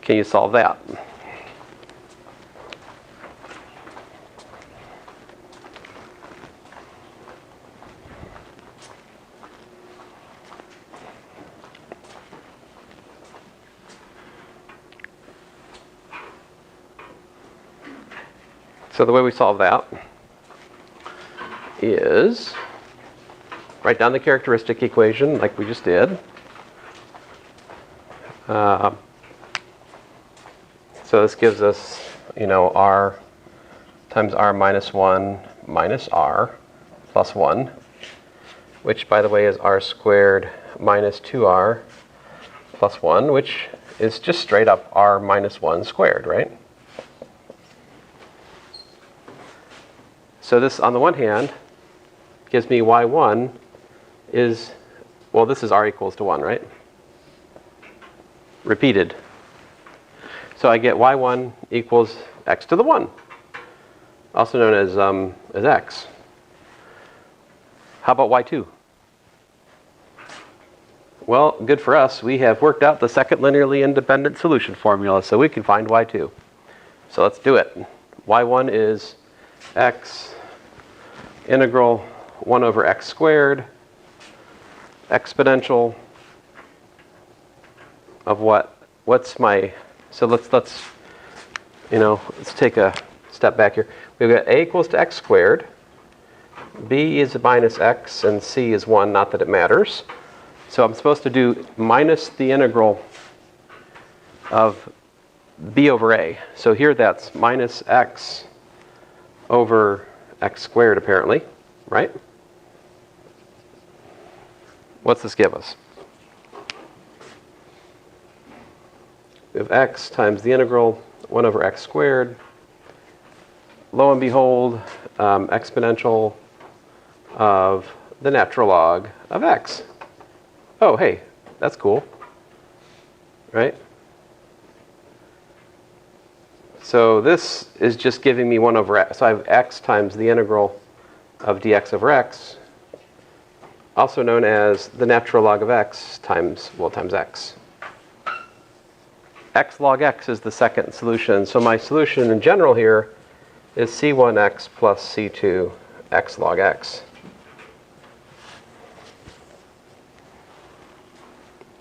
Can you solve that? So the way we solve that is write down the characteristic equation like we just did. So this gives us, r times r minus 1 minus r plus 1, which, by the way, is r squared minus 2r plus 1, which is just straight up r minus 1 squared, right? So this, on the one hand, gives me y1 is, well, this is r equals to 1, right? Repeated. So I get y1 equals x to the 1, also known as x. How about y2? Well, good for us. We have worked out the second linearly independent solution formula, so we can find y2. So let's do it. y1 is x integral 1 over x squared exponential of what? What's my, so let's take a step back here. We've got a equals to x squared, b is minus x, and c is 1, not that it matters. So I'm supposed to do minus the integral of b over a. So here that's minus x over x squared, apparently, right? What's this give us? We have x times the integral 1 over x squared. Lo and behold, exponential of the natural log of x. Oh, hey, that's cool, right? So this is just giving me 1 over x. So I have x times the integral of dx over x, also known as the natural log of x times x. X log x is the second solution. So my solution in general here is c1x plus c2 x log x.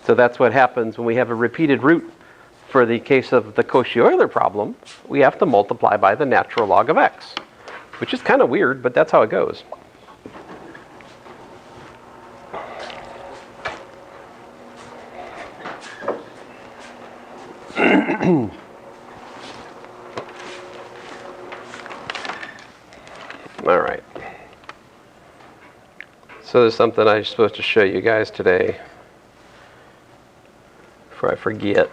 So that's what happens when we have a repeated root. For the case of the Cauchy Euler problem, we have to multiply by the natural log of x, which is kind of weird, but that's how it goes. All right. So there's something I'm supposed to show you guys today before I forget.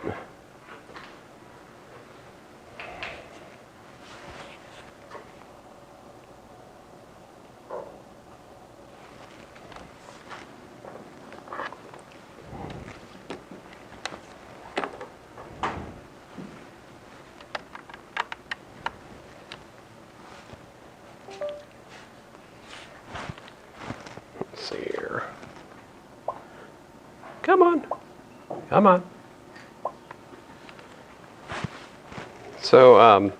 Come on. So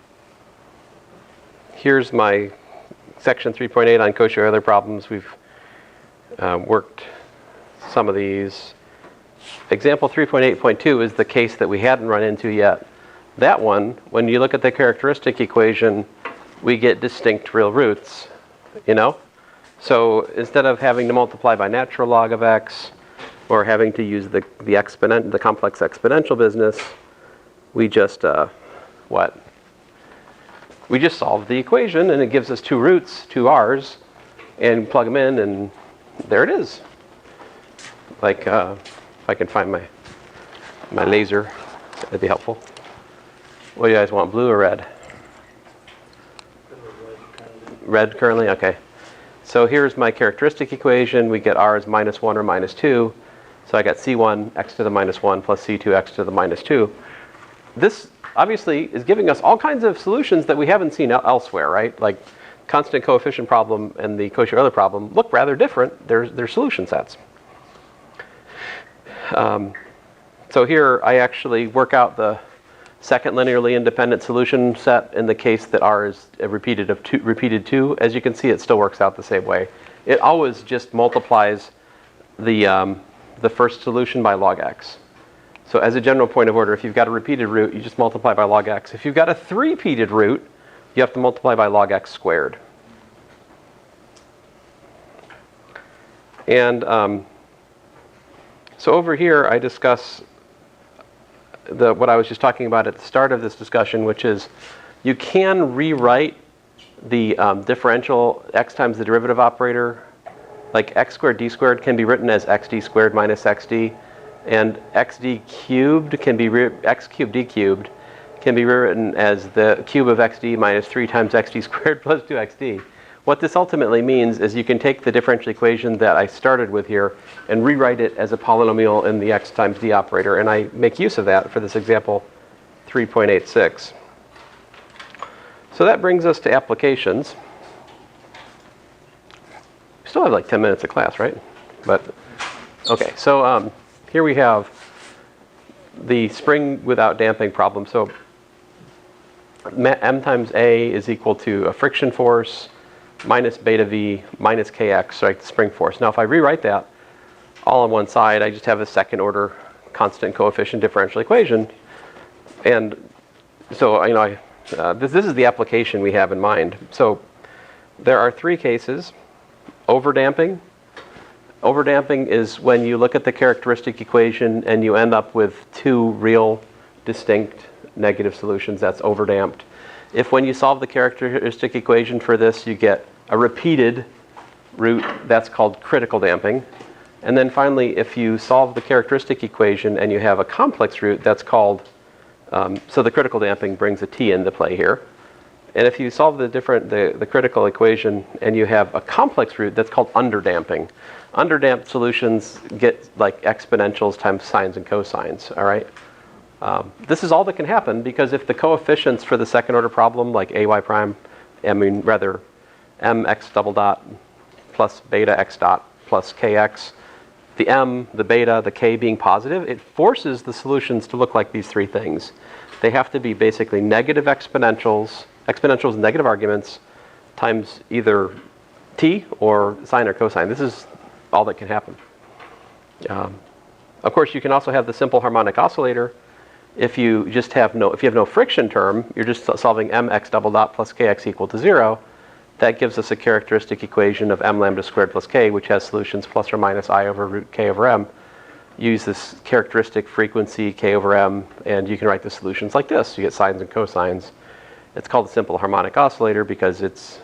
here's my section 3.8 on Cauchy Euler problems. We've worked some of these. Example 3.8.2 is the case that we hadn't run into yet. That one, when you look at the characteristic equation, we get distinct real roots, So instead of having to multiply by natural log of x, or having to use the complex exponential business, we just we just solve the equation, and it gives us two roots, two r's, and plug them in, and there it is. Like if I can find my laser, that'd be helpful. What do you guys want, blue or red? Red currently, okay. So here's my characteristic equation. We get r is minus 1 or minus 2. So I got c1 x to the minus 1 plus c2 x to the minus 2. This obviously is giving us all kinds of solutions that we haven't seen elsewhere, right? Like constant coefficient problem and the Cauchy Euler problem look rather different. They're solution sets. So here I actually work out the second linearly independent solution set in the case that R is a repeated 2. As you can see, it still works out the same way. It always just multiplies the first solution by log x. So as a general point of order, if you've got a repeated root, you just multiply by log x. If you've got a 3-peated root, you have to multiply by log x squared. And so over here, I discuss what I was just talking about at the start of this discussion, which is you can rewrite the differential x times the derivative operator. Like x squared d squared can be written as xd squared minus xd, and xd cubed can be x cubed d cubed can be rewritten as the cube of xd minus 3 times xd squared plus 2xd. What this ultimately means is you can take the differential equation that I started with here and rewrite it as a polynomial in the x times d operator, and I make use of that for this example 3.86. So that brings us to applications. We still have like 10 minutes of class, right? But okay, so here we have the spring without damping problem. So m times a is equal to a friction force minus beta v minus kx, right, the spring force. Now if I rewrite that all on one side, I just have a second order constant coefficient differential equation. And so this is the application we have in mind. So there are 3 cases. Overdamping. Overdamping is when you look at the characteristic equation and you end up with 2 real distinct negative solutions. That's overdamped. If when you solve the characteristic equation for this, you get a repeated root, that's called critical damping. And then finally, if you solve the characteristic equation and you have a complex root, that's called, so the critical damping brings a t into play here. And if you solve the critical equation and you have a complex root, that's called underdamping. Underdamped solutions get like exponentials times sines and cosines, all right? This is all that can happen because if the coefficients for the second order problem, like ay prime, mx double dot plus beta x dot plus kx, the m, the beta, the k being positive, it forces the solutions to look like these 3 things. They have to be basically negative exponentials with negative arguments, times either t or sine or cosine. This is all that can happen. Of course, you can also have the simple harmonic oscillator. If you have no friction term, you're just solving mx double dot plus kx equal to 0. That gives us a characteristic equation of m lambda squared plus k, which has solutions plus or minus I over root k over m. Use this characteristic frequency k over m, and you can write the solutions like this. You get sines and cosines. It's called a simple harmonic oscillator because it's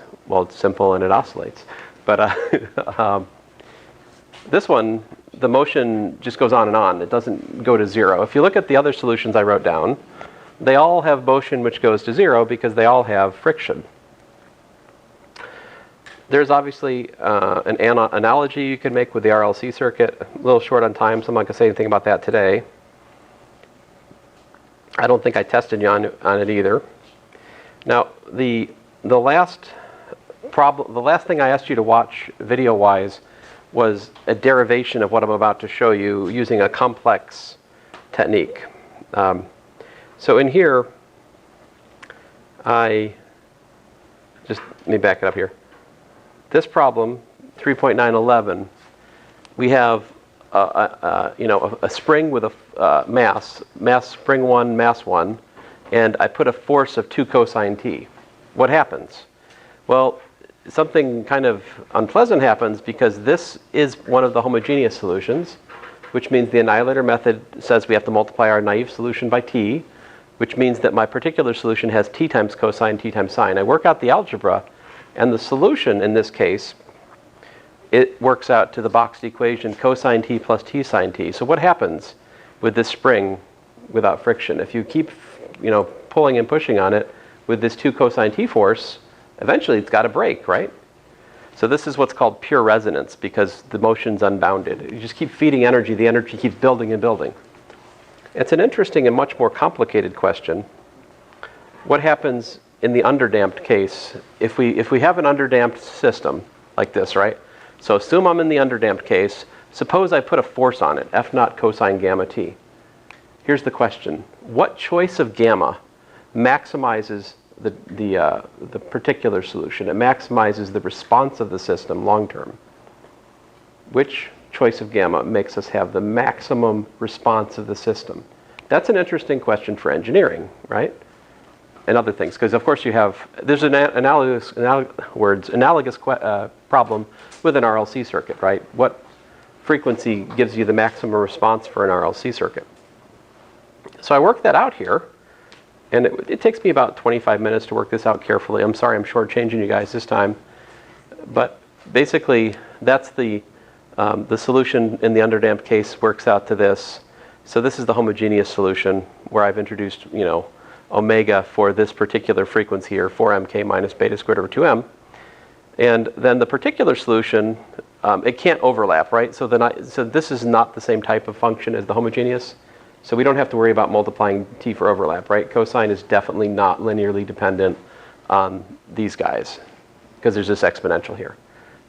simple and it oscillates. But this one, the motion just goes on and on. It doesn't go to 0. If you look at the other solutions I wrote down, they all have motion which goes to 0 because they all have friction. There's obviously an analogy you can make with the RLC circuit. A little short on time, so I'm not going to say anything about that today. I don't think I tested you on it either. Now, the last thing I asked you to watch video-wise was a derivation of what I'm about to show you using a complex technique. So in here, let me back it up here. This problem, 3.911, we have a spring with a mass spring 1, mass 1, and I put a force of 2 cosine t. What happens? Well, something kind of unpleasant happens because this is one of the homogeneous solutions, which means the annihilator method says we have to multiply our naive solution by t, which means that my particular solution has t times cosine, t times sine. I work out the algebra, and the solution in this case, it works out to the boxed equation cosine t plus t sine t. So what happens with this spring without friction? If you keep pulling and pushing on it with this 2 cosine t force, eventually it's got to break, right? So this is what's called pure resonance because the motion's unbounded. You just keep feeding energy, the energy keeps building and building. It's an interesting and much more complicated question. What happens in the underdamped case if we have an underdamped system like this, right? So assume I'm in the underdamped case. Suppose I put a force on it, F naught cosine gamma t. Here's the question. what choice of gamma maximizes the particular solution? It maximizes the response of the system long term. Which choice of gamma makes us have the maximum response of the system? That's an interesting question for engineering, right? And other things, because of course there's an analogous problem with an RLC circuit, right? What frequency gives you the maximum response for an RLC circuit? So I worked that out here, and it takes me about 25 minutes to work this out carefully. I'm sorry I'm shortchanging you guys this time, but basically that's the solution in the underdamped case works out to this. So this is the homogeneous solution where I've introduced, omega for this particular frequency here, 4mk minus beta squared over 2m. And then the particular solution, it can't overlap, right? So this is not the same type of function as the homogeneous. So we don't have to worry about multiplying t for overlap, right? Cosine is definitely not linearly dependent on these guys because there's this exponential here.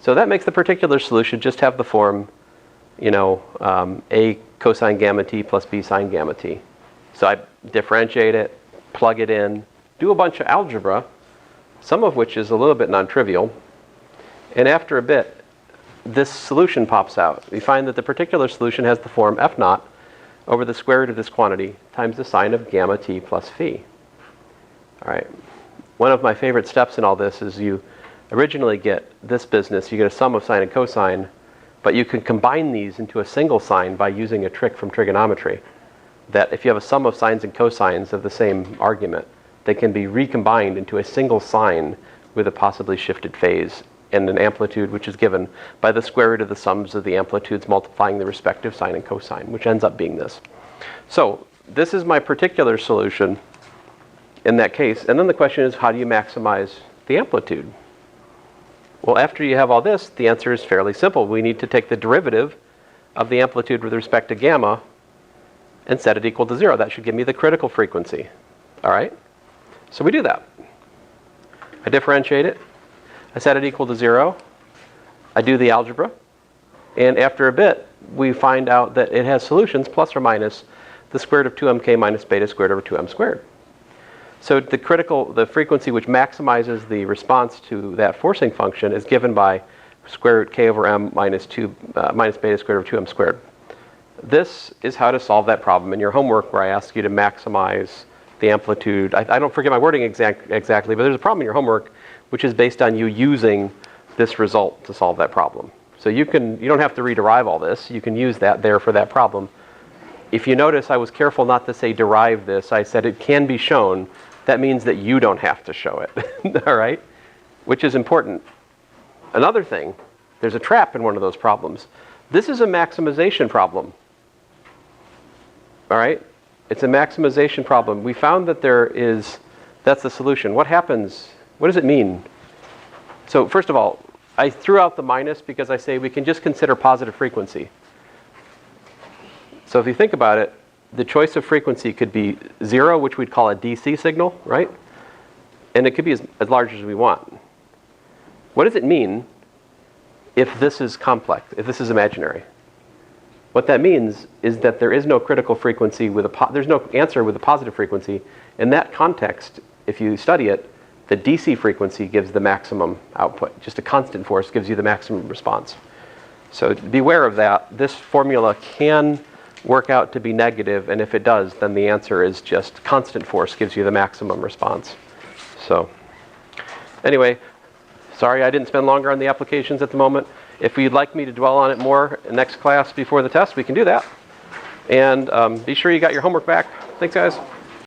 So that makes the particular solution just have the form, a cosine gamma t plus b sine gamma t. So I differentiate it, plug it in, do a bunch of algebra, some of which is a little bit non-trivial, and after a bit, this solution pops out. We find that the particular solution has the form f naught over the square root of this quantity times the sine of gamma t plus phi. All right. One of my favorite steps in all this is you originally get this business. You get a sum of sine and cosine, but you can combine these into a single sine by using a trick from trigonometry. That if you have a sum of sines and cosines of the same argument, they can be recombined into a single sine with a possibly shifted phase and an amplitude which is given by the square root of the sums of the amplitudes multiplying the respective sine and cosine, which ends up being this. So this is my particular solution in that case. And then the question is, how do you maximize the amplitude? Well, after you have all this, the answer is fairly simple. We need to take the derivative of the amplitude with respect to gamma and set it equal to 0. That should give me the critical frequency. All right? So we do that. I differentiate it. I set it equal to 0. I do the algebra. And after a bit, we find out that it has solutions plus or minus the square root of 2mk minus beta squared over 2m squared. So the frequency which maximizes the response to that forcing function is given by square root k over m minus beta squared over 2m squared. This is how to solve that problem in your homework where I ask you to maximize the amplitude. I don't forget my wording exactly, but there's a problem in your homework which is based on you using this result to solve that problem. So you don't have to rederive all this. You can use that there for that problem. If you notice, I was careful not to say derive this. I said it can be shown. That means that you don't have to show it, all right? Which is important. Another thing, there's a trap in one of those problems. This is a maximization problem, all right? It's a maximization problem. We found that that's the solution. What happens? What does it mean? So first of all, I threw out the minus because I say we can just consider positive frequency. So if you think about it, the choice of frequency could be 0, which we'd call a DC signal, right? And it could be as large as we want. What does it mean if this is complex, if this is imaginary? What that means is that there is no critical frequency there's no answer with a positive frequency. In that context, if you study it, the DC frequency gives the maximum output. Just a constant force gives you the maximum response. So beware of that. This formula can work out to be negative, and if it does, then the answer is just constant force gives you the maximum response. So anyway, sorry I didn't spend longer on the applications at the moment. If you'd like me to dwell on it more in next class before the test, we can do that. And be sure you got your homework back. Thanks, guys.